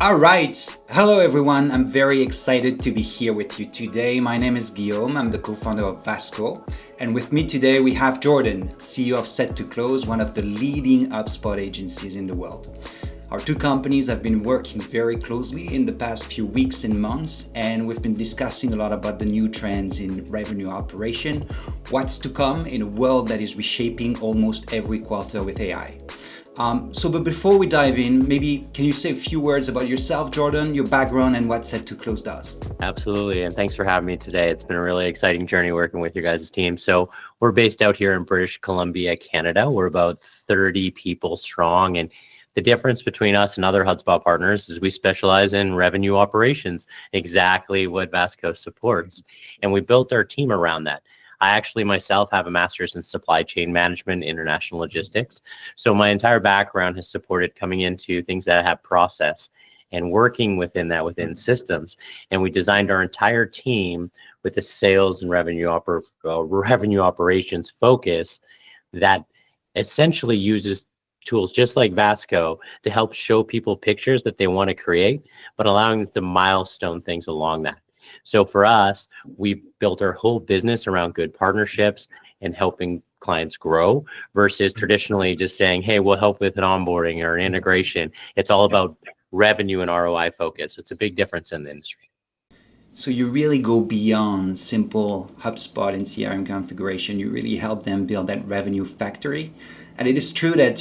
All right. Hello, everyone. I'm very excited to be here with you today. My name is Guillaume. I'm the co-founder of Vasco. And with me today, we have Jordon, CEO of Set to Close, one of the leading HubSpot agencies in the world. Our two companies have been working very closely in the past few weeks and months, and we've been discussing a lot about the new trends in revenue operation, what's to come in a world that is reshaping almost every quarter with AI. But before we dive in, maybe can you say a few words about yourself, Jordon, your background, and what Set to Close does? Absolutely. And thanks for having me today. It's been a really exciting journey working with your guys' team. So we're based out here in British Columbia, Canada. We're about 30 people strong. And the difference between us and other HubSpot partners is we specialize in revenue operations, exactly what Vasco supports. And we built our team around that. I actually myself have a master's in supply chain management, international logistics. So my entire background has supported coming into things that have process and working within that, within systems. And we designed our entire team with a sales and revenue operations focus that essentially uses tools just like Vasco to help show people pictures that they want to create, but allowing them to milestone things along that. So for us, we've built our whole business around good partnerships and helping clients grow versus traditionally just saying, hey, we'll help with an onboarding or an integration. It's all about revenue and ROI focus. It's a big difference in the industry. So you really go beyond simple HubSpot and CRM configuration. You really help them build that revenue factory. And it is true that,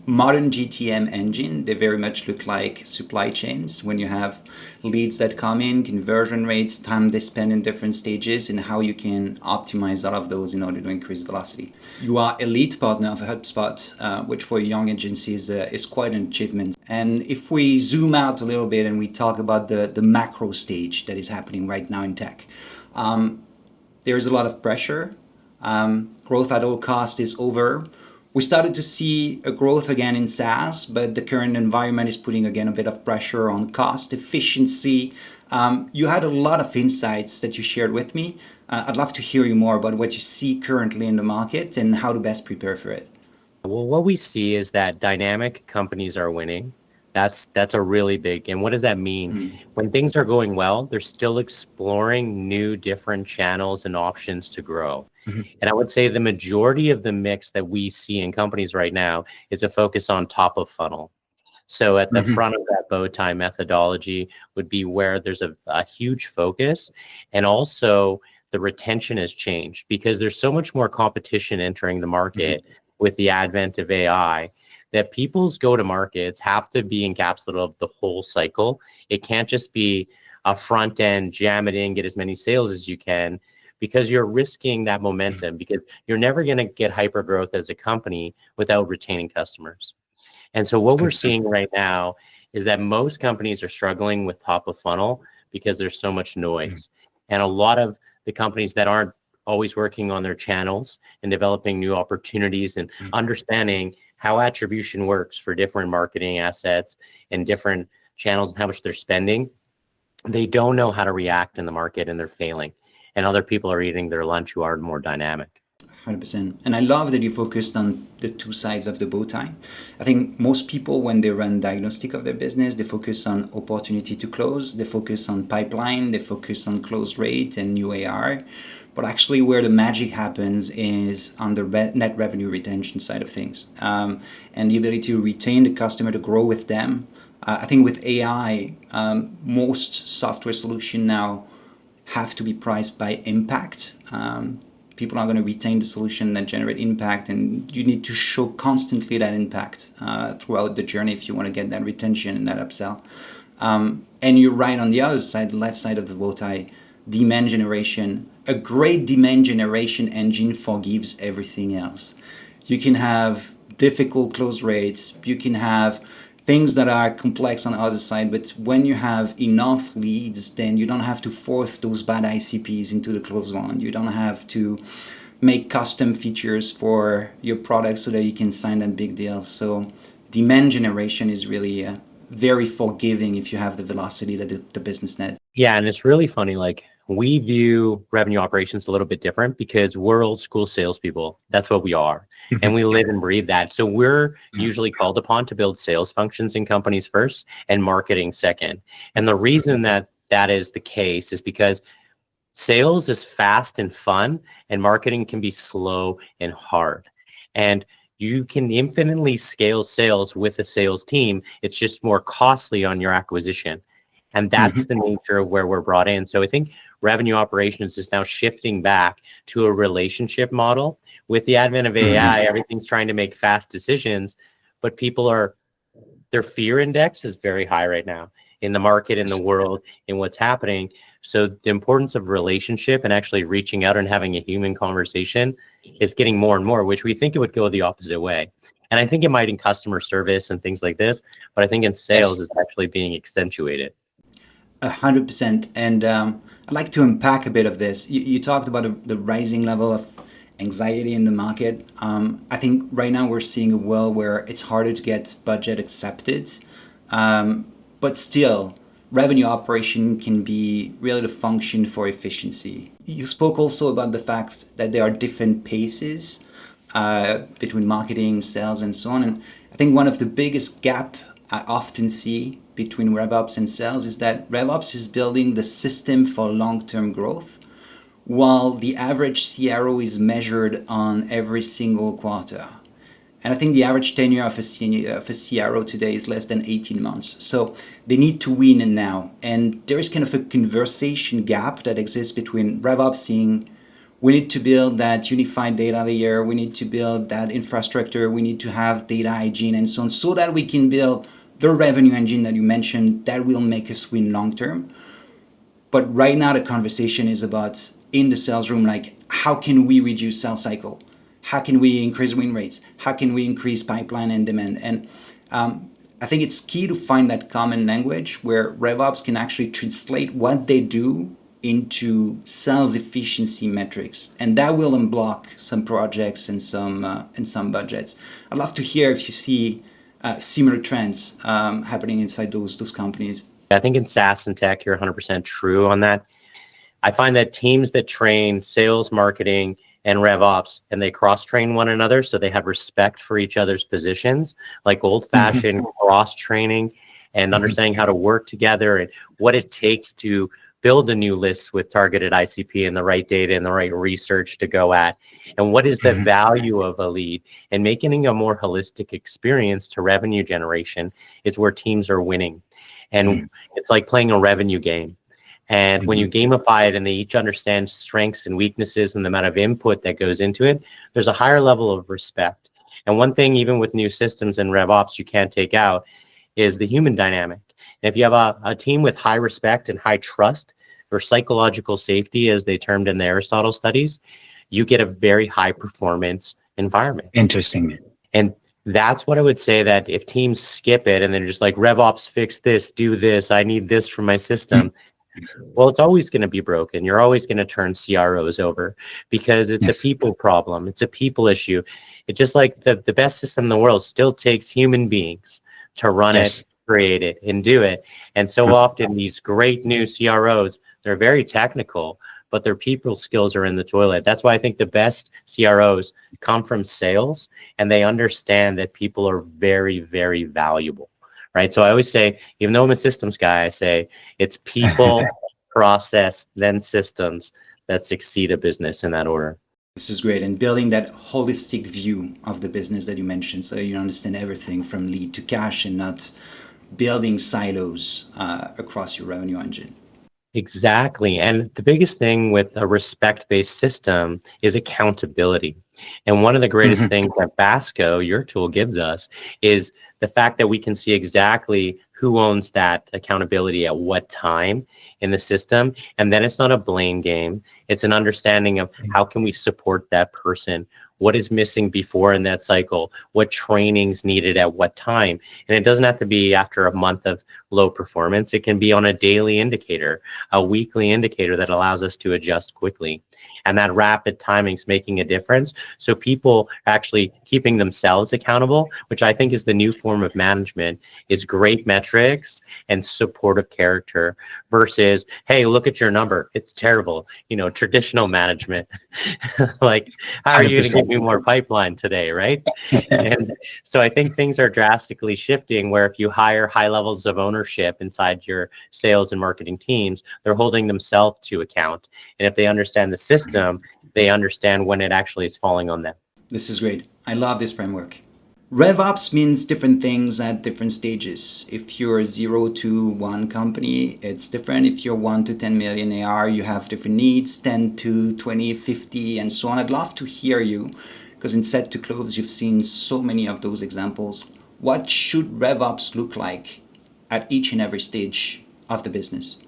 modern GTM engine, they very much look like supply chains when you have leads that come in, conversion rates, time they spend in different stages, and how you can optimize all of those in order to increase velocity. You are a lead partner of HubSpot, which for a young agency is quite an achievement. And if we zoom out a little bit and we talk about the macro stage that is happening right now in tech, there is a lot of pressure. Growth at all cost is over. We started to see a growth again in SaaS, but the current environment is putting again a bit of pressure on cost efficiency. You had a lot of insights that you shared with me. I'd love to hear you more about what you see currently in the market and how to best prepare for it. Well, what we see is that dynamic companies are winning. That's a really big. And what does that mean? When things are going well, they're still exploring new, different channels and options to grow. And I would say the majority of the mix that we see in companies right now is a focus on top of funnel. So at the front of that bow tie methodology would be where there's a huge focus, and also the retention has changed because there's so much more competition entering the market with the advent of AI that people's go-to-markets have to be encapsulated of the whole cycle. It can't just be a front end, jam it in, get as many sales as you can, because you're risking that momentum, because you're never going to get hyper growth as a company without retaining customers. And so what we're seeing right now is that most companies are struggling with top of funnel because there's so much noise. And a lot of the companies that aren't always working on their channels and developing new opportunities and understanding how attribution works for different marketing assets and different channels and how much they're spending, they don't know how to react in the market and they're failing. And other people are eating their lunch who are more dynamic. 100%. And I love that you focused on the two sides of the bow tie. I think most people, when they run diagnostic of their business, they focus on opportunity to close, they focus on pipeline, they focus on close rate and new AR. But actually where the magic happens is on the net revenue retention side of things. And the ability to retain the customer, to grow with them. I think with AI, most software solutions now have to be priced by impact. People are going to retain the solution that generate impact, and you need to show constantly that impact throughout the journey if you want to get that retention and that upsell. And you're right on the other side, the left side of the bow tie, demand generation. A great demand generation engine forgives everything else. You can have difficult close rates, you can have things that are complex on the other side, but when you have enough leads, then you don't have to force those bad ICPs into the closed one. You don't have to make custom features for your product so that you can sign that big deal. So demand generation is really very forgiving if you have the velocity that the business needs. Yeah, and it's really funny, like we view revenue operations a little bit different because we're old school salespeople. That's what we are. And we live and breathe that. So we're usually called upon to build sales functions in companies first and marketing second. And the reason that that is the case is because sales is fast and fun, and marketing can be slow and hard. And you can infinitely scale sales with a sales team. It's just more costly on your acquisition. And that's the nature of where we're brought in. So I think revenue operations is now shifting back to a relationship model. With the advent of AI, everything's trying to make fast decisions, but their fear index is very high right now in the market, in the world, in what's happening. So the importance of relationship and actually reaching out and having a human conversation is getting more and more, which we think it would go the opposite way. And I think it might in customer service and things like this, but I think in sales it's actually being accentuated. 100%. And I'd like to unpack a bit of this. You talked about the rising level of anxiety in the market. I think right now we're seeing a world where it's harder to get budget accepted, but still, revenue operation can be really the function for efficiency. You spoke also about the fact that there are different paces between marketing, sales, and so on. And I think one of the biggest gap I often see between RevOps and sales is that RevOps is building the system for long-term growth, while the average CRO is measured on every single quarter. And I think the average tenure of a CRO today is less than 18 months. So they need to win now. And there is kind of a conversation gap that exists between RevOps saying, we need to build that unified data layer, we need to build that infrastructure, we need to have data hygiene and so on, so that we can build the revenue engine that you mentioned that will make us win long term. But right now the conversation is about, in the sales room, like, how can we reduce sales cycle? How can we increase win rates? How can we increase pipeline and demand? And I think it's key to find that common language where RevOps can actually translate what they do into sales efficiency metrics, and that will unblock some projects and some budgets. I'd love to hear if you see similar trends happening inside those companies. I think in SaaS and tech, you're 100% true on that. I find that teams that train sales, marketing, and RevOps, and they cross-train one another, so they have respect for each other's positions, like old-fashioned cross-training and understanding how to work together and what it takes to build a new list with targeted ICP and the right data and the right research to go at, and what is the value of a lead, and making a more holistic experience to revenue generation is where teams are winning. And it's like playing a revenue game. And when you gamify it and they each understand strengths and weaknesses and the amount of input that goes into it, there's a higher level of respect. And one thing, even with new systems and RevOps, you can't take out is the human dynamic. And if you have a team with high respect and high trust, or psychological safety, as they termed in the Aristotle studies, you get a very high performance environment. Interesting. And that's what I would say, that if teams skip it and they're just like, RevOps, fix this, do this, I need this for my system. Well, it's always going to be broken. You're always going to turn CROs over because it's a people problem. It's a people issue. It's just like the best system in the world still takes human beings to run it, create it, and do it. And so often these great new CROs, they're very technical, but their people skills are in the toilet. That's why I think the best CROs come from sales, and they understand that people are very, very valuable. Right. So I always say, even though I'm a systems guy, I say it's people, process, then systems that succeed a business in that order. This is great. And building that holistic view of the business that you mentioned, so you understand everything from lead to cash and not building silos across your revenue engine. Exactly. And the biggest thing with a respect-based system is accountability. And one of the greatest things that Vasco, your tool, gives us is the fact that we can see exactly who owns that accountability at what time in the system. And then it's not a blame game. It's an understanding of how can we support that person? What is missing before in that cycle? What training's needed at what time? And it doesn't have to be after a month of low performance. It can be on a daily indicator, a weekly indicator that allows us to adjust quickly. and that rapid timing is making a difference. So people actually keeping themselves accountable, which I think is the new form of management, is great metrics and supportive character versus, hey, look at your number, it's terrible. Traditional management, like, how are you going to give me more pipeline today, right? And so I think things are drastically shifting where if you hire high levels of ownership inside your sales and marketing teams, they're holding themselves to account. And if they understand the system, they understand when it actually is falling on them. This is great. I love this framework. RevOps means different things at different stages. If you're 0 to 1 company, it's different. If you're 1 to 10 million AR, you have different needs, 10 to 20, 50, and so on. I'd love to hear you, because in Set to Close, you've seen so many of those examples. What should RevOps look like at each and every stage of the business?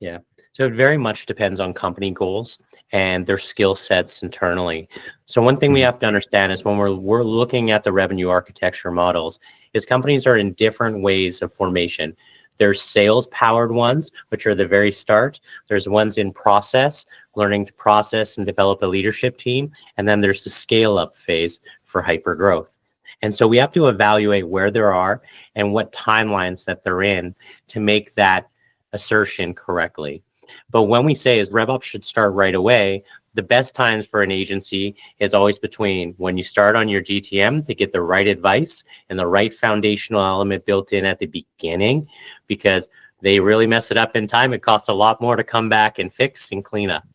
Yeah, so it very much depends on company goals and their skill sets internally. So one thing we have to understand is when we're looking at the revenue architecture models, is companies are in different ways of formation. There's sales powered ones, which are the very start. There's ones in process, learning to process and develop a leadership team. And then there's the scale up phase for hyper growth. And so we have to evaluate where they are and what timelines that they're in to make that assertion correctly. But when we say is RevOps should start right away, the best times for an agency is always between when you start on your GTM to get the right advice and the right foundational element built in at the beginning, because they really mess it up in time. It costs a lot more to come back and fix and clean up.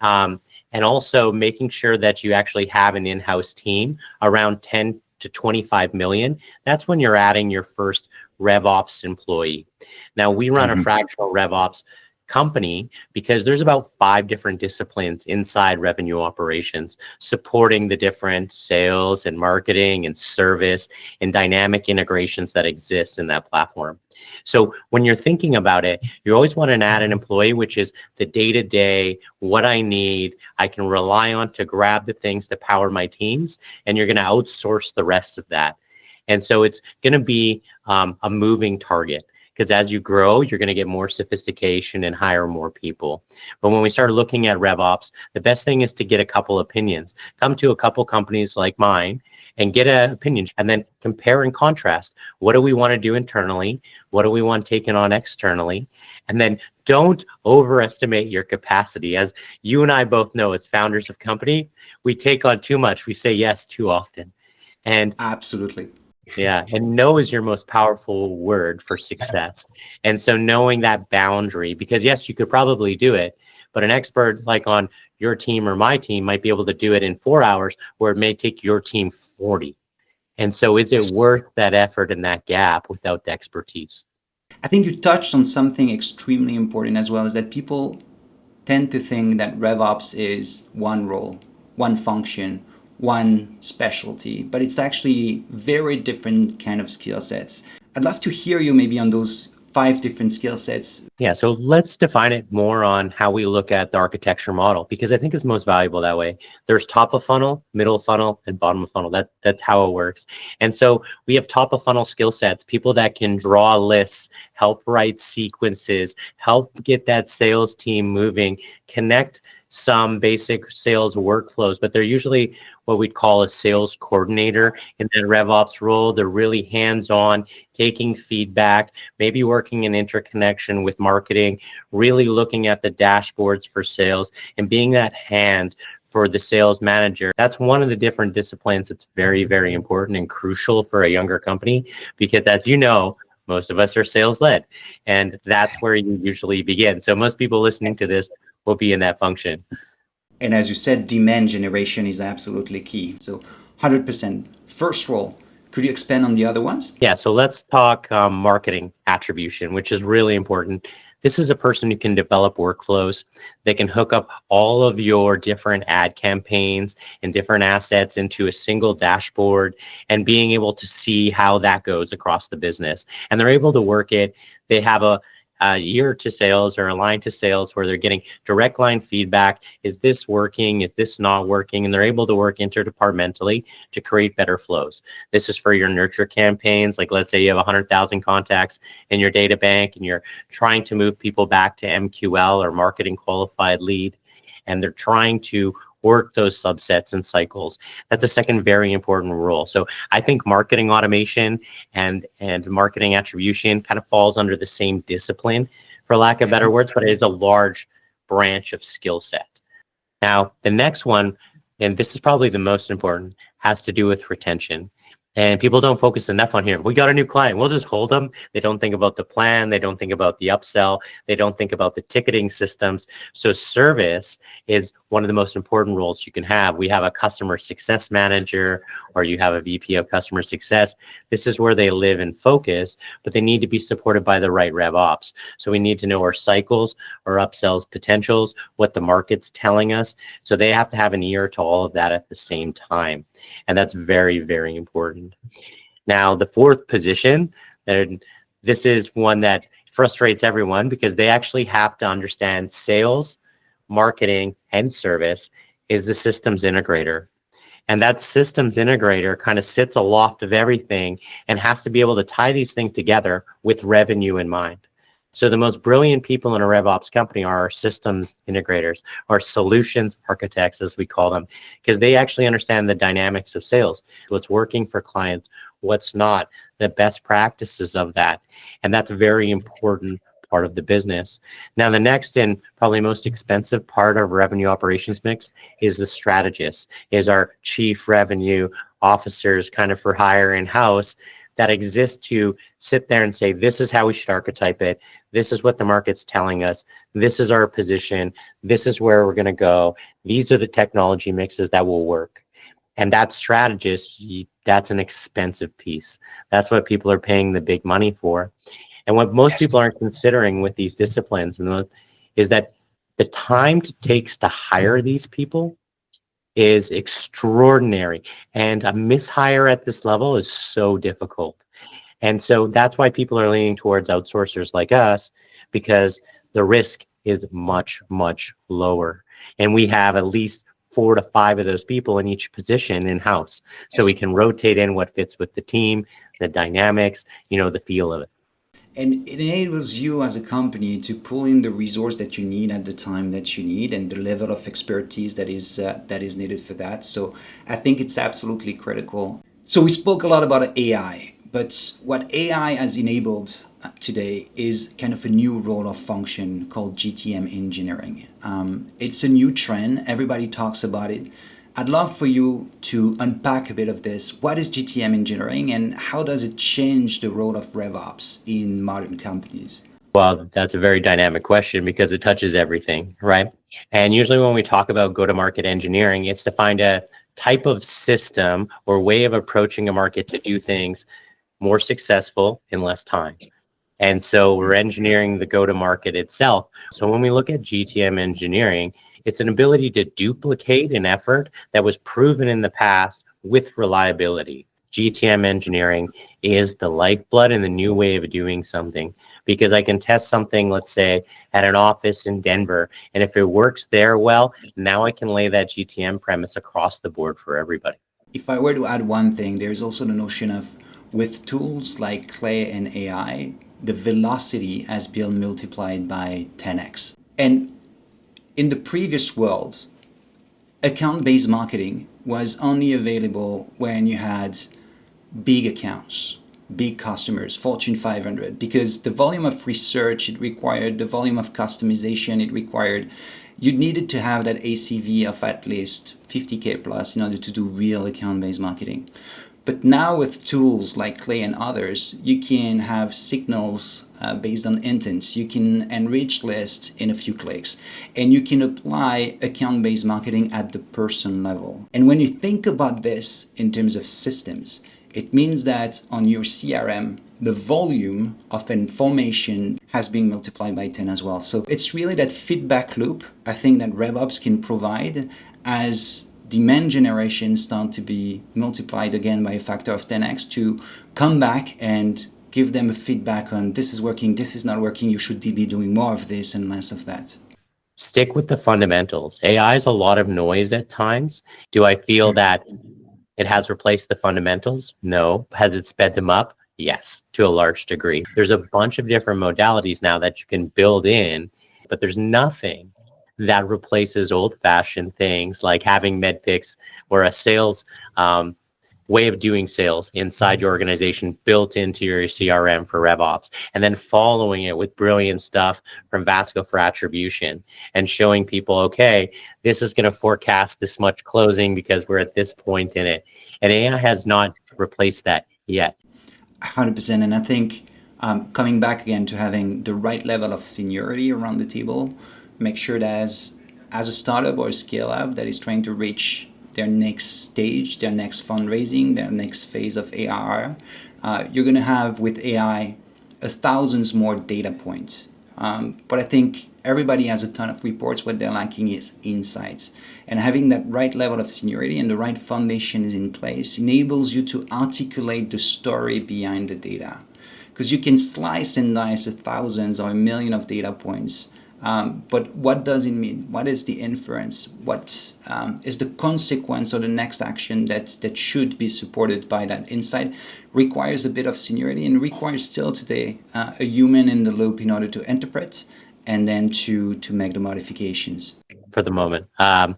And also making sure that you actually have an in-house team around 10 to 25 million. That's when you're adding your first RevOps employee. Now we run a fractional RevOps company because there's about 5 different disciplines inside revenue operations supporting the different sales and marketing and service and dynamic integrations that exist in that platform. So when you're thinking about it, you always want to add an employee, which is the day-to-day, what I need, I can rely on to grab the things to power my teams, and you're going to outsource the rest of that. And so it's going to be a moving target. Because as you grow, you're going to get more sophistication and hire more people. But when we start looking at RevOps, the best thing is to get a couple opinions. Come to a couple companies like mine and get an opinion, and then compare and contrast. What do we want to do internally? What do we want taken on externally? And then don't overestimate your capacity. As you and I both know, as founders of company, we take on too much. We say yes too often. And absolutely. Yeah, and no is your most powerful word for success. And so knowing that boundary, because yes, you could probably do it, but an expert like on your team or my team might be able to do it in 4 hours, where it may take your team 40. And so is it worth that effort and that gap without the expertise? I think you touched on something extremely important as well, is that people tend to think that RevOps is one role, one function, one specialty, but it's actually very different kind of skill sets. I'd love to hear you maybe on those 5 different skill sets. Yeah, so let's define it more on how we look at the architecture model, because I think it's most valuable that way. There's top of funnel, middle of funnel, and bottom of funnel. That's how it works. And so we have top of funnel skill sets, people that can draw lists, help write sequences, help get that sales team moving, connect some basic sales workflows, but they're usually what we'd call a sales coordinator in that RevOps role. They're really hands-on, taking feedback, maybe working in interconnection with marketing, really looking at the dashboards for sales and being that hand for the sales manager. That's one of the different disciplines that's very, very important and crucial for a younger company, because as you know, most of us are sales led, and that's where you usually begin. So most people listening to this will be in that function. And as you said, demand generation is absolutely key. So 100%. First role, could you expand on the other ones? Yeah, so let's talk marketing attribution, which is really important. This is a person who can develop workflows. They can hook up all of your different ad campaigns and different assets into a single dashboard and being able to see how that goes across the business. And they're able to work it. They have a year to sales or a line to sales where they're getting direct line feedback. Is this working? Is this not working? And they're able to work interdepartmentally to create better flows. This is for your nurture campaigns. Like let's say you have 100,000 contacts in your data bank and you're trying to move people back to MQL or marketing qualified lead. and they're trying to work those subsets and cycles. That's a second very important rule. So I think marketing automation and marketing attribution kind of falls under the same discipline, for lack of better words, but it is a large branch of skill set. Now, the next one, and this is probably the most important, has to do with retention. And people don't focus enough on here. We got a new client, we'll just hold them. They don't think about the plan. They don't think about the upsell. They don't think about the ticketing systems. So service is one of the most important roles you can have. We have a customer success manager, or you have a VP of customer success. This is where they live and focus, but they need to be supported by the right RevOps. So we need to know our cycles, our upsells potentials, what the market's telling us. So they have to have an ear to all of that at the same time. And that's very, very important. Now, the fourth position, and this is one that frustrates everyone because they actually have to understand sales, marketing, and service, is the systems integrator. And that systems integrator kind of sits aloft of everything and has to be able to tie these things together with revenue in mind. So the most brilliant people in a RevOps company are our systems integrators, our solutions architects, as we call them, because they actually understand the dynamics of sales, what's working for clients, what's not, the best practices of that. And that's a very important part of the business. Now, the next and probably most expensive part of revenue operations mix is the strategist, is our chief revenue officers kind of for hire in-house that exist to sit there and say, this is how we should archetype it. This is what the market's telling us. This is our position. This is where we're going to go. These are the technology mixes that will work. And that strategist, that's an expensive piece. That's what people are paying the big money for. And what most people aren't considering with these disciplines is that the time it takes to hire these people is extraordinary. And a mishire at this level is so difficult. And so that's why people are leaning towards outsourcers like us, because the risk is much, much lower. And we have at least 4 to 5 of those people in each position in-house. So we can rotate in what fits with the team, the dynamics, the feel of it. And it enables you as a company to pull in the resource that you need at the time that you need and the level of expertise that is needed for that. So I think it's absolutely critical. So we spoke a lot about AI, but what AI has enabled today is kind of a new role or function called GTM engineering. It's a new trend. Everybody talks about it. I'd love for you to unpack a bit of this. What is GTM engineering and how does it change the role of RevOps in modern companies? Well, that's a very dynamic question because it touches everything, right? And usually when we talk about go-to-market engineering, it's to find a type of system or way of approaching a market to do things more successful in less time. And so we're engineering the go-to-market itself. So when we look at GTM engineering, it's an ability to duplicate an effort that was proven in the past with reliability. GTM engineering is the lifeblood and the new way of doing something, because I can test something, let's say, at an office in Denver, and if it works there well, now I can lay that GTM premise across the board for everybody. If I were to add one thing, there's also the notion of, with tools like Clay and AI, the velocity has been multiplied by 10x. And in the previous world, account-based marketing was only available when you had big accounts, big customers, Fortune 500, because the volume of research it required, the volume of customization it required, you needed to have that ACV of at least 50K plus in order to do real account-based marketing. But now with tools like Clay and others, you can have signals based on intents. You can enrich lists in a few clicks, and you can apply account-based marketing at the person level. And when you think about this in terms of systems, it means that on your CRM, the volume of information has been multiplied by 10 as well. So it's really that feedback loop, I think, that RevOps can provide as demand generation start to be multiplied again by a factor of 10x to come back and give them a feedback on this is working, this is not working, you should be doing more of this and less of that. Stick with the fundamentals. AI is a lot of noise at times. Do I feel that it has replaced the fundamentals? No. Has it sped them up? Yes, to a large degree. There's a bunch of different modalities now that you can build in, but there's nothing that replaces old-fashioned things like having medpicks or a sales way of doing sales inside your organization built into your CRM for RevOps, and then following it with brilliant stuff from Vasco for attribution and showing people, okay, this is going to forecast this much closing because we're at this point in it. And AI has not replaced that yet. 100%. And I think coming back again to having the right level of seniority around the table, make sure that as a startup or a scale up that is trying to reach their next stage, their next fundraising, their next phase of ARR, you're going to have with AI thousands more data points. But I think everybody has a ton of reports. What they're lacking is insights. And having that right level of seniority and the right foundation is in place enables you to articulate the story behind the data. Because you can slice and dice thousands or a million of data points. But what does it mean? What is the inference? What is the consequence or the next action that should be supported by that insight? Requires a bit of seniority and requires still today a human in the loop in order to interpret and then to make the modifications. For the moment.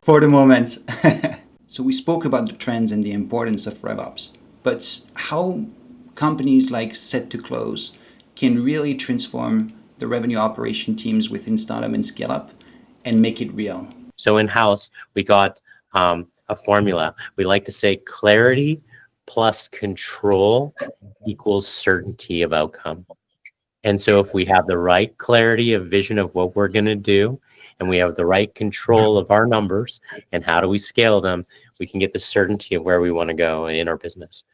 For the moment. So we spoke about the trends and the importance of RevOps, but how companies like Set to Close can really transform the revenue operation teams within startup and scale up and make it real. So in-house, we got a formula. We like to say clarity plus control equals certainty of outcome. And so if we have the right clarity of vision of what we're going to do, and we have the right control of our numbers and how do we scale them, we can get the certainty of where we want to go in our business.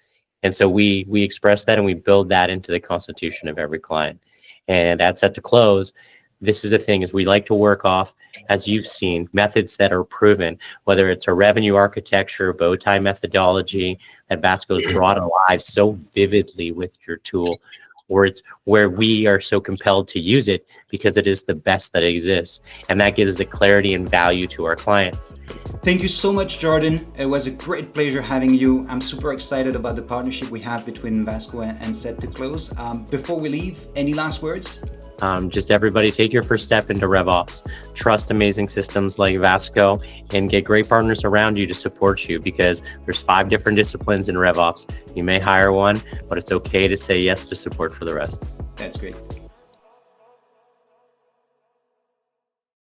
And so we express that and we build that into the constitution of every client. And at Set to Close, this is the thing, is we like to work off, as you've seen, methods that are proven, whether it's a revenue architecture, Bowtie methodology that Vasco's brought alive so vividly with your tool, or it's where we are so compelled to use it because it is the best that exists. And that gives the clarity and value to our clients. Thank you so much, Jordon. It was a great pleasure having you. I'm super excited about the partnership we have between Vasco and Set to Close. Before we leave, any last words? Just everybody take your first step into RevOps. Trust amazing systems like Vasco and get great partners around you to support you, because there's 5 different disciplines in RevOps. You may hire one, but it's okay to say yes to support for the rest. That's great.